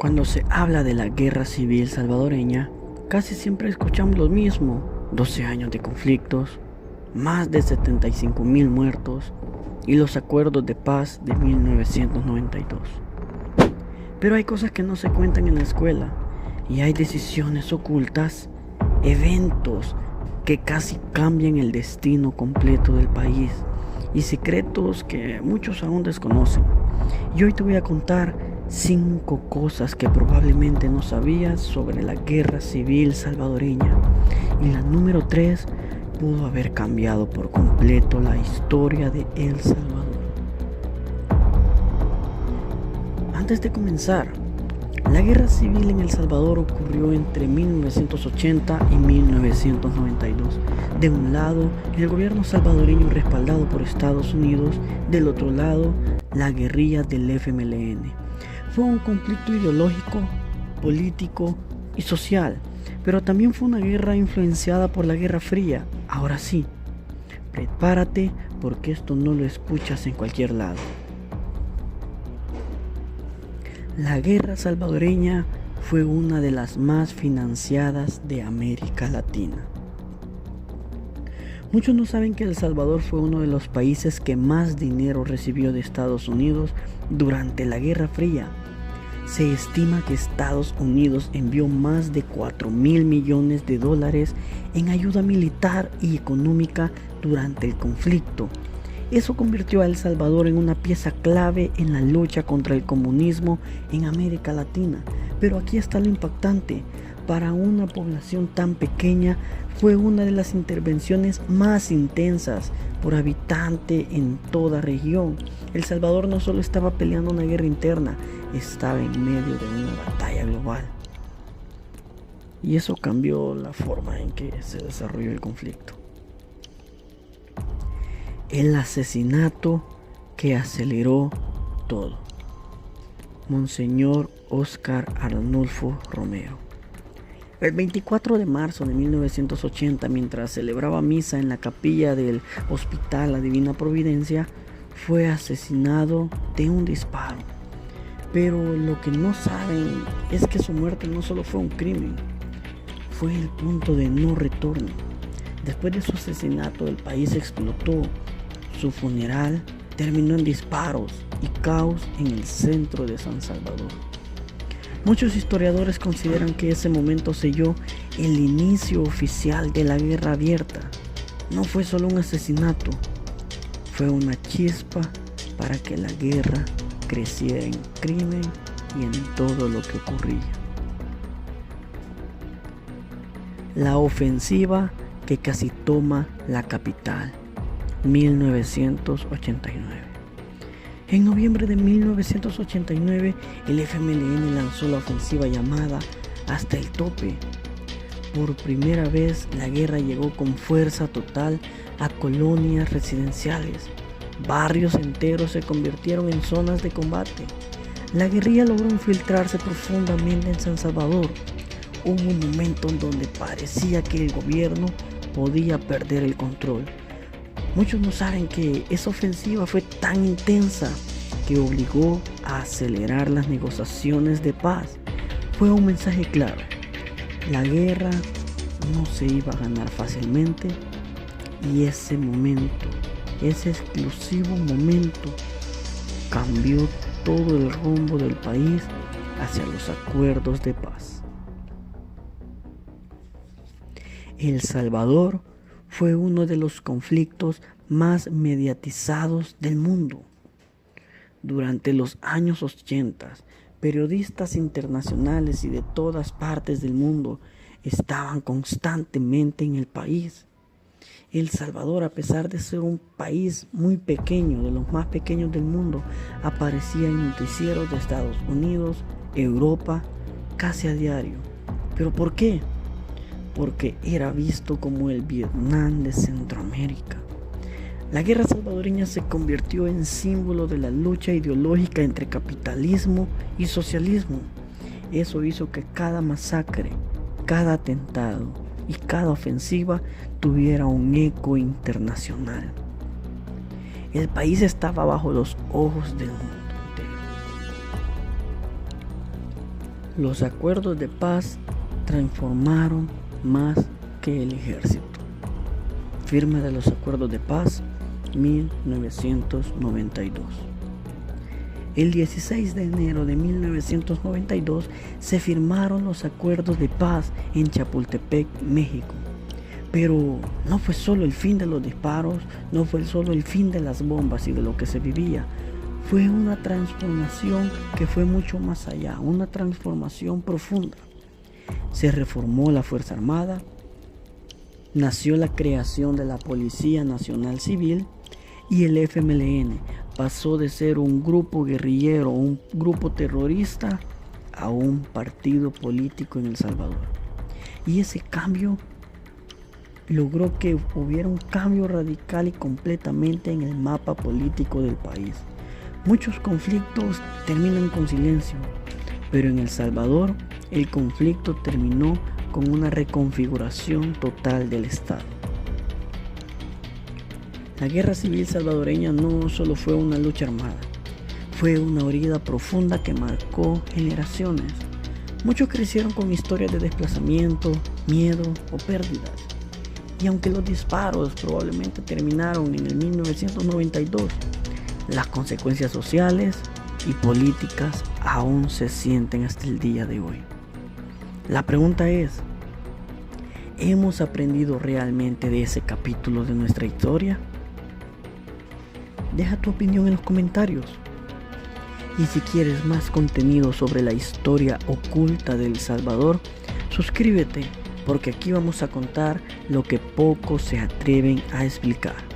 Cuando se habla de la guerra civil salvadoreña, casi siempre escuchamos lo mismo: 12 años de conflictos, más de 75.000 muertos y los acuerdos de paz de 1992. Pero hay cosas que no se cuentan en la escuela y hay decisiones ocultas, eventos que casi cambian el destino completo del país y secretos que muchos aún desconocen. Y hoy te voy a contar 5 cosas que probablemente no sabías sobre la guerra civil salvadoreña. Y la número 3 pudo haber cambiado por completo la historia de El Salvador. Antes de comenzar, la guerra civil en El Salvador ocurrió entre 1980 y 1992. De un lado, el gobierno salvadoreño respaldado por Estados Unidos; del otro lado, la guerrilla del FMLN. Fue un conflicto ideológico, político y social, pero también fue una guerra influenciada por la Guerra Fría. Ahora sí, prepárate porque esto no lo escuchas en cualquier lado. La guerra salvadoreña fue una de las más financiadas de América Latina. Muchos no saben que El Salvador fue uno de los países que más dinero recibió de Estados Unidos durante la Guerra Fría. Se estima que Estados Unidos envió más de $4.000 millones en ayuda militar y económica durante el conflicto. Eso convirtió a El Salvador en una pieza clave en la lucha contra el comunismo en América Latina. Pero aquí está lo impactante: para una población tan pequeña, fue una de las intervenciones más intensas por habitante en toda región. El Salvador no solo estaba peleando una guerra interna, estaba en medio de una batalla global. Y eso cambió la forma en que se desarrolló el conflicto. El asesinato que aceleró todo. Monseñor Óscar Arnulfo Romero. El 24 de marzo de 1980, mientras celebraba misa en la capilla del Hospital La Divina Providencia, fue asesinado de un disparo. Pero lo que no saben es que su muerte no solo fue un crimen, fue el punto de no retorno. Después de su asesinato, el país explotó. Su funeral terminó en disparos y caos en el centro de San Salvador. Muchos historiadores consideran que ese momento selló el inicio oficial de la guerra abierta. No fue solo un asesinato, fue una chispa para que la guerra creciera en crimen y en todo lo que ocurría. La ofensiva que casi toma la capital. 1989. En noviembre de 1989, el FMLN lanzó la ofensiva llamada Hasta el Tope. Por primera vez, la guerra llegó con fuerza total a colonias residenciales. Barrios enteros se convirtieron en zonas de combate. La guerrilla logró infiltrarse profundamente en San Salvador. Hubo un momento en donde parecía que el gobierno podía perder el control. Muchos no saben que esa ofensiva fue tan intensa que obligó a acelerar las negociaciones de paz. Fue un mensaje claro: la guerra no se iba a ganar fácilmente, y ese momento, ese exclusivo momento, cambió todo el rumbo del país hacia los acuerdos de paz. El Salvador fue uno de los conflictos más mediatizados del mundo. Durante los años 80, periodistas internacionales y de todas partes del mundo estaban constantemente en el país. El Salvador, a pesar de ser un país muy pequeño, de los más pequeños del mundo, aparecía en noticieros de Estados Unidos, Europa, casi a diario. ¿Pero por qué? Porque era visto como el Vietnam de Centroamérica. La guerra salvadoreña se convirtió en símbolo de la lucha ideológica entre capitalismo y socialismo. Eso hizo que cada masacre, cada atentado y cada ofensiva tuviera un eco internacional. El país estaba bajo los ojos del mundo entero. Los acuerdos de paz transformaron más que el ejército. Firma de los acuerdos de paz, 1992. El 16 de enero de 1992 se firmaron los acuerdos de paz en Chapultepec, México. Pero no fue solo el fin de los disparos, no fue solo el fin de las bombas y de lo que se vivía. Fue una transformación que fue mucho más allá, una transformación profunda. Se reformó la Fuerza Armada, nació la creación de la Policía Nacional Civil y el FMLN pasó de ser un grupo guerrillero, un grupo terrorista, a un partido político en El Salvador. Y ese cambio logró que hubiera un cambio radical y completamente en el mapa político del país. Muchos conflictos terminan con silencio, pero en El Salvador el conflicto terminó con una reconfiguración total del Estado. La guerra civil salvadoreña no solo fue una lucha armada, fue una herida profunda que marcó generaciones. Muchos crecieron con historias de desplazamiento, miedo o pérdidas. Y aunque los disparos probablemente terminaron en el 1992, las consecuencias sociales y políticas aún se sienten hasta el día de hoy. La pregunta es, ¿hemos aprendido realmente de ese capítulo de nuestra historia? Deja tu opinión en los comentarios. Y si quieres más contenido sobre la historia oculta de El Salvador, suscríbete, porque aquí vamos a contar lo que pocos se atreven a explicar.